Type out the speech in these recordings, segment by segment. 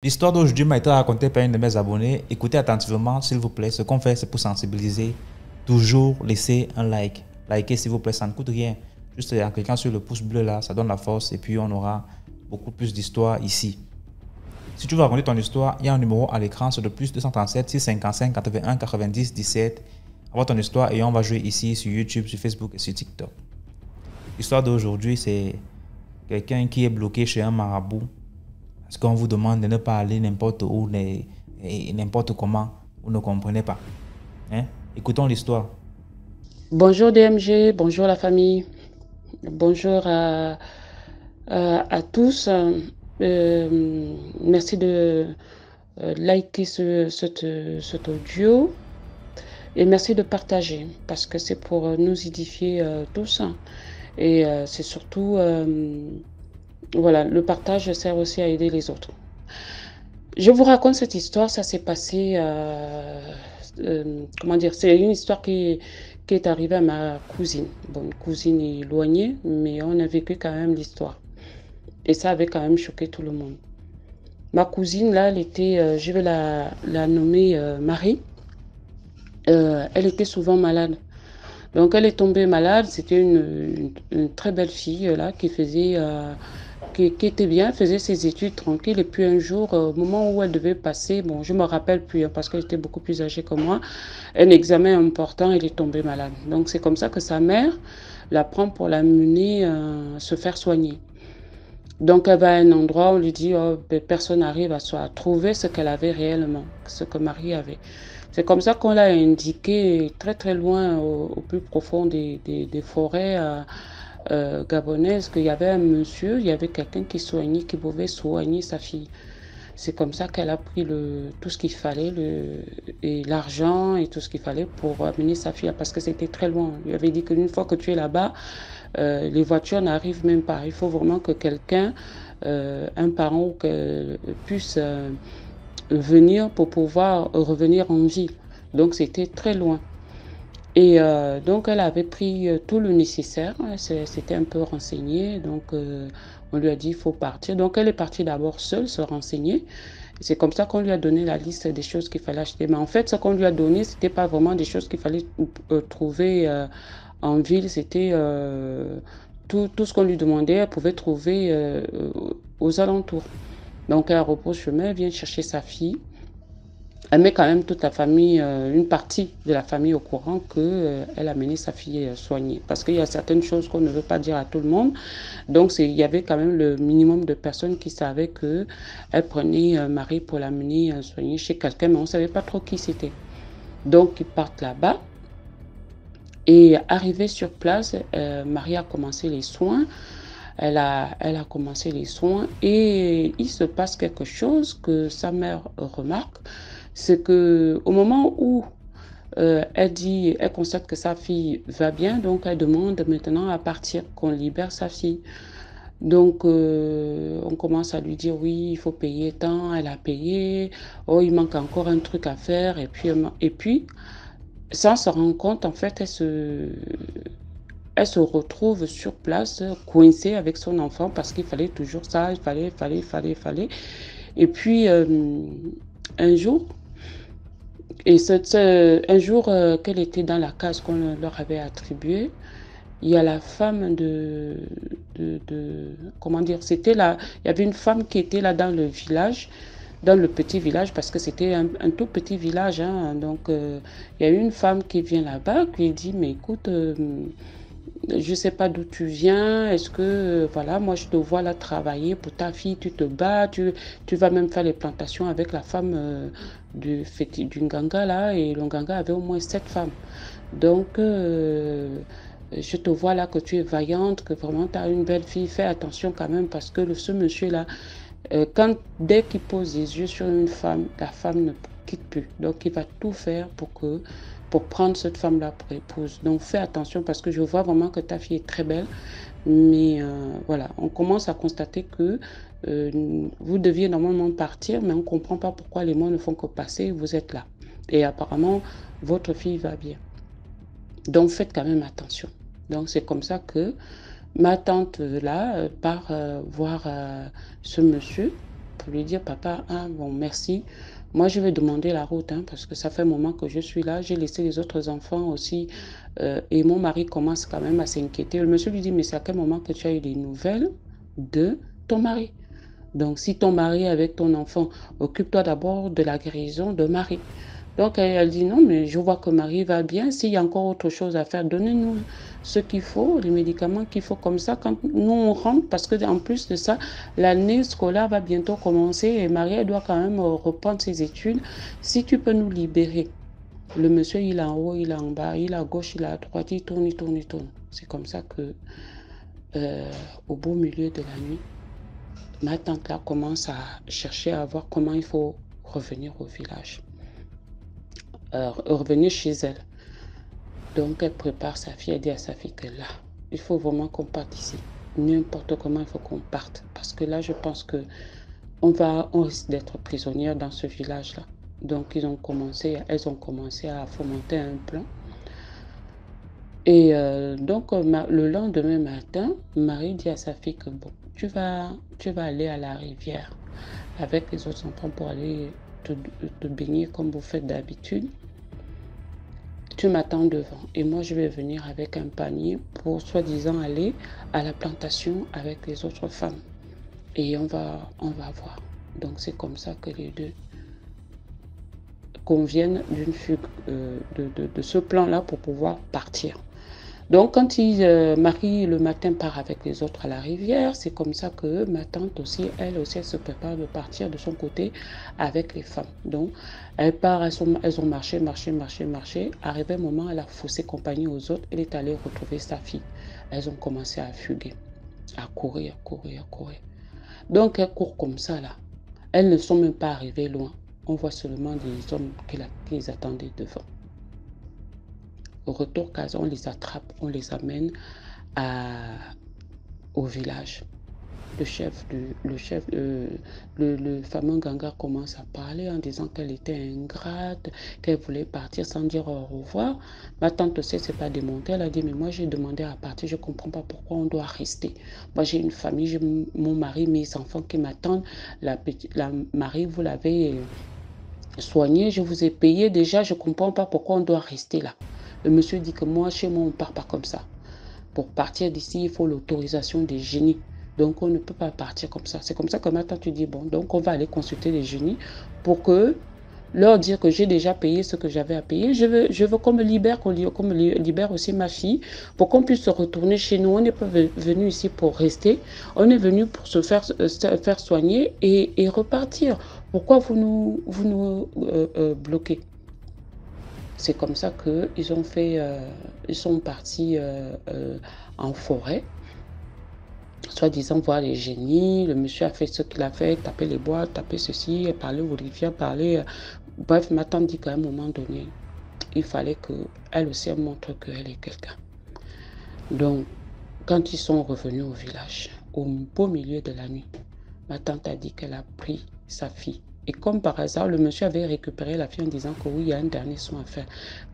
L'histoire d'aujourd'hui m'a été racontée par une de mes abonnés. Écoutez attentivement, s'il vous plaît. Ce qu'on fait, c'est pour sensibiliser. Toujours laisser un like. Likez, s'il vous plaît, ça ne coûte rien. Juste en cliquant sur le pouce bleu là, ça donne la force et puis on aura beaucoup plus d'histoires ici. Si tu veux raconter ton histoire, il y a un numéro à l'écran, c'est le plus 237 655 81 90 17. Envoie ton histoire et on va jouer ici sur YouTube, sur Facebook et sur TikTok. L'histoire d'aujourd'hui, c'est quelqu'un qui est bloqué chez un marabout. Parce qu'on vous demande de ne pas aller n'importe où et n'importe comment, vous ne comprenez pas. Hein? Écoutons l'histoire. Bonjour DMG, bonjour la famille, bonjour à tous. Merci de liker cet audio et merci de partager parce que c'est pour nous édifier tous. Et c'est surtout, voilà, le partage sert aussi à aider les autres. Je vous raconte cette histoire, ça s'est passé, comment dire, c'est une histoire qui est arrivée à ma cousine. Bon, une cousine éloignée, mais on a vécu quand même l'histoire. Et ça avait quand même choqué tout le monde. Ma cousine, là, elle était, je vais la nommer Marie. Elle était souvent malade. Donc, elle est tombée malade. C'était une très belle fille, là, qui était bien, faisait ses études tranquilles. Et puis un jour, au moment où elle devait passer, bon, je me rappelle plus, hein, parce qu'elle était beaucoup plus âgée que moi, un examen important, elle est tombée malade. Donc c'est comme ça que sa mère la prend pour l'amener se faire soigner. Donc elle va à un endroit, on lui dit, oh, ben, personne n'arrive à trouver ce qu'elle avait réellement, ce que Marie avait. C'est comme ça qu'on l'a indiqué très très loin, au plus profond des forêts gabonaises, qu'il y avait un monsieur, il y avait quelqu'un qui pouvait soigner sa fille. C'est comme ça qu'elle a pris tout ce qu'il fallait, et l'argent et tout ce qu'il fallait pour amener sa fille, parce que c'était très loin. On lui avait dit qu'une fois que tu es là-bas, les voitures n'arrivent même pas. Il faut vraiment que quelqu'un, un parent, puisse venir pour pouvoir revenir en ville. Donc c'était très loin. Et donc, elle avait pris tout le nécessaire. Elle s'était un peu renseignée. Donc, on lui a dit, il faut partir. Donc, elle est partie d'abord seule se renseigner. C'est comme ça qu'on lui a donné la liste des choses qu'il fallait acheter. Mais en fait, ce qu'on lui a donné, ce n'était pas vraiment des choses qu'il fallait trouver en ville. C'était tout ce qu'on lui demandait, elle pouvait trouver aux alentours. Donc, elle repose chemin, elle vient chercher sa fille. Elle met quand même toute la famille, une partie de la famille au courant qu'elle a mené sa fille soigner. Parce qu'il y a certaines choses qu'on ne veut pas dire à tout le monde. Donc, il y avait quand même le minimum de personnes qui savaient qu'elle prenait Marie pour l'amener soigner chez quelqu'un, mais on ne savait pas trop qui c'était. Donc, ils partent là-bas. Et arrivée sur place, Marie a commencé les soins. Elle a commencé les soins et il se passe quelque chose que sa mère remarque, c'est que au moment où elle constate que sa fille va bien, donc elle demande maintenant à partir, qu'on libère sa fille. Donc on commence à lui dire oui, il faut payer tant, elle a payé, oh il manque encore un truc à faire et puis sans se rendre compte, en fait, elle se retrouve sur place, coincée avec son enfant parce qu'il fallait toujours ça, il fallait. Et puis, un jour, un jour qu'elle était dans la case qu'on leur avait attribuée, il y a la femme comment dire, il y avait une femme qui était là dans le village, dans le petit village, parce que c'était un tout petit village, hein. Donc, il y a une femme qui vient là-bas, qui dit, mais écoute, je ne sais pas d'où tu viens, est-ce que, voilà, moi je te vois là travailler pour ta fille, tu te bats, tu vas même faire les plantations avec la femme du Nganga là, et le Nganga avait au moins 7 femmes. Donc, je te vois là que tu es vaillante, que vraiment tu as une belle fille, fais attention quand même parce que ce monsieur-là, dès qu'il pose les yeux sur une femme, la femme ne quitte plus. Donc, il va tout faire pour prendre cette femme-là pour épouse. Donc, fais attention parce que je vois vraiment que ta fille est très belle. Mais voilà, on commence à constater que vous deviez normalement partir, mais on ne comprend pas pourquoi les mois ne font que passer. Vous êtes là. Et apparemment, votre fille va bien. Donc, faites quand même attention. Donc, c'est comme ça que ma tante, là, part voir ce monsieur lui dire, papa, ah, bon, merci. Moi, je vais demander la route, hein, parce que ça fait un moment que je suis là. J'ai laissé les autres enfants aussi. Et mon mari commence quand même à s'inquiéter. Le monsieur lui dit, mais c'est à quel moment que tu as eu des nouvelles de ton mari? Donc, si ton mari est avec ton enfant, occupe-toi d'abord de la guérison de Marie. Donc, elle dit non, mais je vois que Marie va bien. S'il y a encore autre chose à faire, donnez-nous ce qu'il faut, les médicaments qu'il faut. Comme ça, quand nous on rentre, parce qu'en plus de ça, l'année scolaire va bientôt commencer et Marie, elle doit quand même reprendre ses études. Si tu peux nous libérer. Le monsieur, il est en haut, il est en bas, il est à gauche, il est à droite, il tourne, il tourne, il tourne. C'est comme ça que, au beau milieu de la nuit, ma tante là commence à chercher à voir comment il faut revenir au village. Revenir chez elle. Donc elle prépare sa fille, elle dit à sa fille que là, il faut vraiment qu'on parte ici. N'importe comment, il faut qu'on parte. Parce que là, je pense que on risque d'être prisonnière dans ce village-là. Donc elles ont commencé à fomenter un plan. Et donc le lendemain matin, Marie dit à sa fille que bon, tu vas aller à la rivière avec les autres enfants pour aller te baigner comme vous faites d'habitude. Tu m'attends devant et moi je vais venir avec un panier pour soi-disant aller à la plantation avec les autres femmes. Et on va voir. Donc c'est comme ça que les deux conviennent d'une fugue de ce plan-là pour pouvoir partir. Donc quand Marie le matin part avec les autres à la rivière, c'est comme ça que ma tante aussi, elle se prépare de partir de son côté avec les femmes. Donc elle part, elles ont marché. Arrivé un moment, elle a faussé compagnie aux autres, elle est allée retrouver sa fille. Elles ont commencé à fuguer, à courir. Donc elles courent comme ça là. Elles ne sont même pas arrivées loin. On voit seulement des hommes qui les attendaient devant. Au retour, on les attrape, on les amène au village. Le fameux Ganga commence à parler en disant qu'elle était ingrate, qu'elle voulait partir sans dire au revoir. Ma tante aussi, c'est pas démontée. Elle a dit, mais moi, j'ai demandé à partir, je ne comprends pas pourquoi on doit rester. Moi, j'ai une famille, j'ai mon mari, mes enfants qui m'attendent. La Marie, vous l'avez soignée, je vous ai payé déjà, je ne comprends pas pourquoi on doit rester là. Le monsieur dit que moi, chez moi, on ne part pas comme ça. Pour partir d'ici, il faut l'autorisation des génies. Donc, on ne peut pas partir comme ça. C'est comme ça que maintenant, tu dis, bon, donc on va aller consulter les génies pour leur dire que j'ai déjà payé ce que j'avais à payer. Je veux qu'on me libère, qu'on me libère aussi ma fille, pour qu'on puisse se retourner chez nous. On n'est pas venu ici pour rester. On est venu pour se faire soigner et repartir. Pourquoi vous nous bloquez? C'est comme ça qu'ils ont fait, ils sont partis en forêt, soi-disant voir les génies. Le monsieur a fait ce qu'il a fait, taper les bois, taper ceci, parler aux rivières, parler. Bref, ma tante dit qu'à un moment donné, il fallait qu'elle aussi montre qu'elle est quelqu'un. Donc, quand ils sont revenus au village, au beau milieu de la nuit, ma tante a dit qu'elle a pris sa fille. Et comme par hasard, le monsieur avait récupéré la fille en disant que oui, il y a un dernier soin à faire.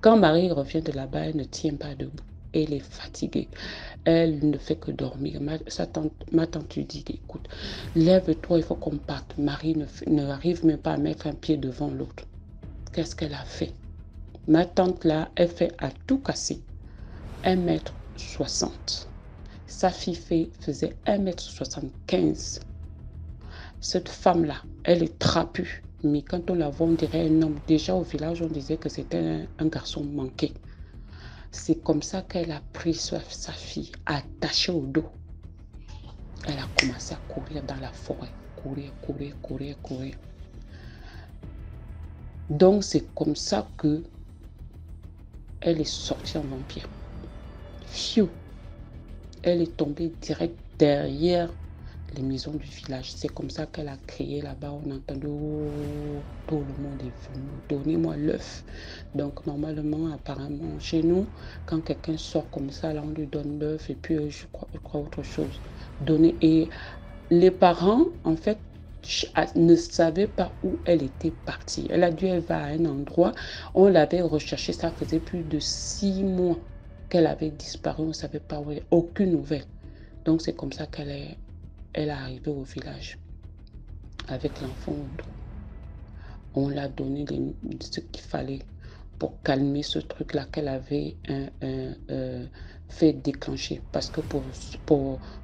Quand Marie revient de là-bas, elle ne tient pas debout. Elle est fatiguée. Elle ne fait que dormir. Ma tante lui dit, écoute, lève-toi, il faut qu'on parte. Marie n'arrive même pas à mettre un pied devant l'autre. Qu'est-ce qu'elle a fait? Ma tante là, elle fait à tout casser. 1,60 m. Sa fille faisait 1,75 m. Cette femme-là, elle est trapue. Mais quand on la voit, on dirait un homme. Déjà au village, on disait que c'était un garçon manqué. C'est comme ça qu'elle a pris sa fille, attachée au dos. Elle a commencé à courir dans la forêt. Courir. Donc c'est comme ça que elle est sortie en vampire. Fiu. Elle est tombée direct derrière les maisons du village. C'est comme ça qu'elle a crié là-bas. On entendait, oh, tout le monde est venu, donnez-moi l'œuf. Donc normalement, apparemment, chez nous, quand quelqu'un sort comme ça, là, on lui donne l'œuf et puis je crois autre chose. Donner. Et les parents, en fait, ne savaient pas où elle était partie. Elle va à un endroit, on l'avait recherchée, ça faisait plus de 6 mois qu'elle avait disparu, on ne savait pas où elle est, aucune nouvelle. Donc c'est comme ça qu'elle est arrivée au village. avec l'enfant au dos. On l'a donné ce qu'il fallait pour calmer ce truc-là qu'elle avait fait déclencher. Parce que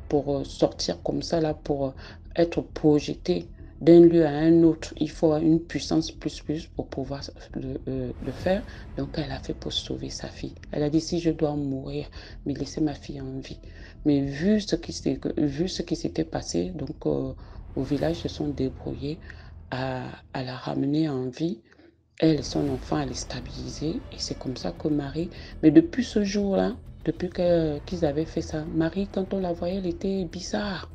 pour sortir comme ça, là, pour être projeté d'un lieu à un autre, il faut une puissance plus pour pouvoir le faire. Donc, elle a fait pour sauver sa fille. Elle a dit, si je dois mourir, mais laisser ma fille en vie. Mais vu ce qui s'était passé, donc au village, se sont débrouillés à la ramener en vie, elle et son enfant, à les stabiliser. Et c'est comme ça que Marie, mais depuis ce jour-là, depuis qu'ils avaient fait ça, Marie, quand on la voyait, elle était bizarre.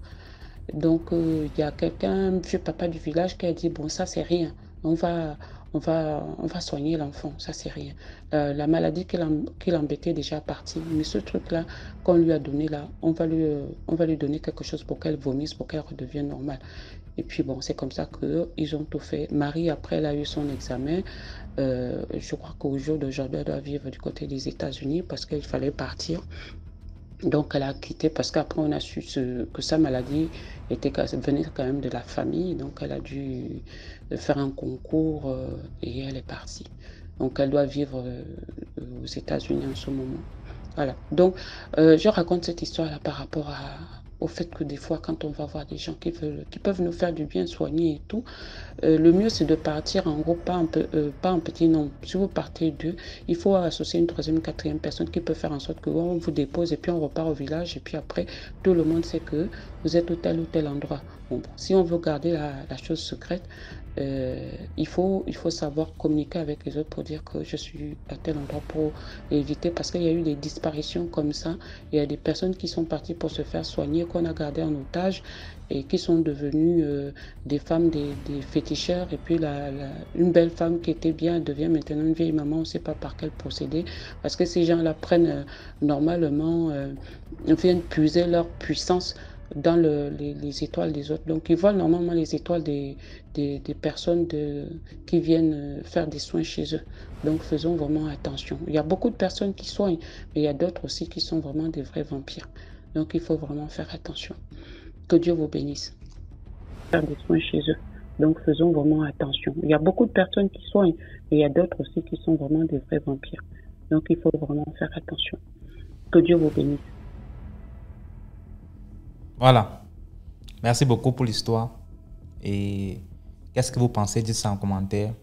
Donc, il y a quelqu'un, un vieux papa du village, qui a dit, bon, ça, c'est rien. On va soigner l'enfant, ça, c'est rien. La maladie qui l'embêtait déjà partie. Mais ce truc-là qu'on lui a donné là, on va lui donner quelque chose pour qu'elle vomisse, pour qu'elle redevienne normale. Et puis bon, c'est comme ça qu'ils ont tout fait. Marie, après, elle a eu son examen. Je crois qu'au jour d'aujourd'hui, elle doit vivre du côté des États-Unis parce qu'il fallait partir. Donc, elle a quitté parce qu'après, on a su que sa maladie venait quand même de la famille. Donc, elle a dû faire un concours et elle est partie. Donc, elle doit vivre aux États-Unis en ce moment. Voilà. Donc, je raconte cette histoire-là par rapport au fait que des fois, quand on va voir des gens qui peuvent nous faire du bien, soigner et tout, le mieux, c'est de partir en groupe, pas en petit nombre. Si vous partez deux, il faut associer une troisième, quatrième personne qui peut faire en sorte qu'on vous dépose et puis on repart au village. Et puis après, tout le monde sait que vous êtes au tel ou tel endroit. Bon, si on veut garder la chose secrète, il faut savoir communiquer avec les autres pour dire que je suis à tel endroit pour éviter, parce qu'il y a eu des disparitions comme ça. Il y a des personnes qui sont parties pour se faire soigner, qu'on a gardé en otage et qui sont devenues des femmes, des féticheurs. Et puis une belle femme qui était bien devient maintenant une vieille maman, on ne sait pas par quel procédé, parce que ces gens-là prennent normalement, viennent puiser leur puissance dans les étoiles des autres. Donc, ils volent normalement les étoiles des personnes qui viennent faire des soins chez eux. Donc, faisons vraiment attention. Il y a beaucoup de personnes qui soignent, mais il y a d'autres aussi qui sont vraiment des vrais vampires. Donc, il faut vraiment faire attention. Que Dieu vous bénisse. Faire des soins chez eux. Donc, faisons vraiment attention. Il y a beaucoup de personnes qui soignent, mais il y a d'autres aussi qui sont vraiment des vrais vampires. Donc, il faut vraiment faire attention. Que Dieu vous bénisse. Voilà. Merci beaucoup pour l'histoire. Et qu'est-ce que vous pensez? Dites ça en commentaire.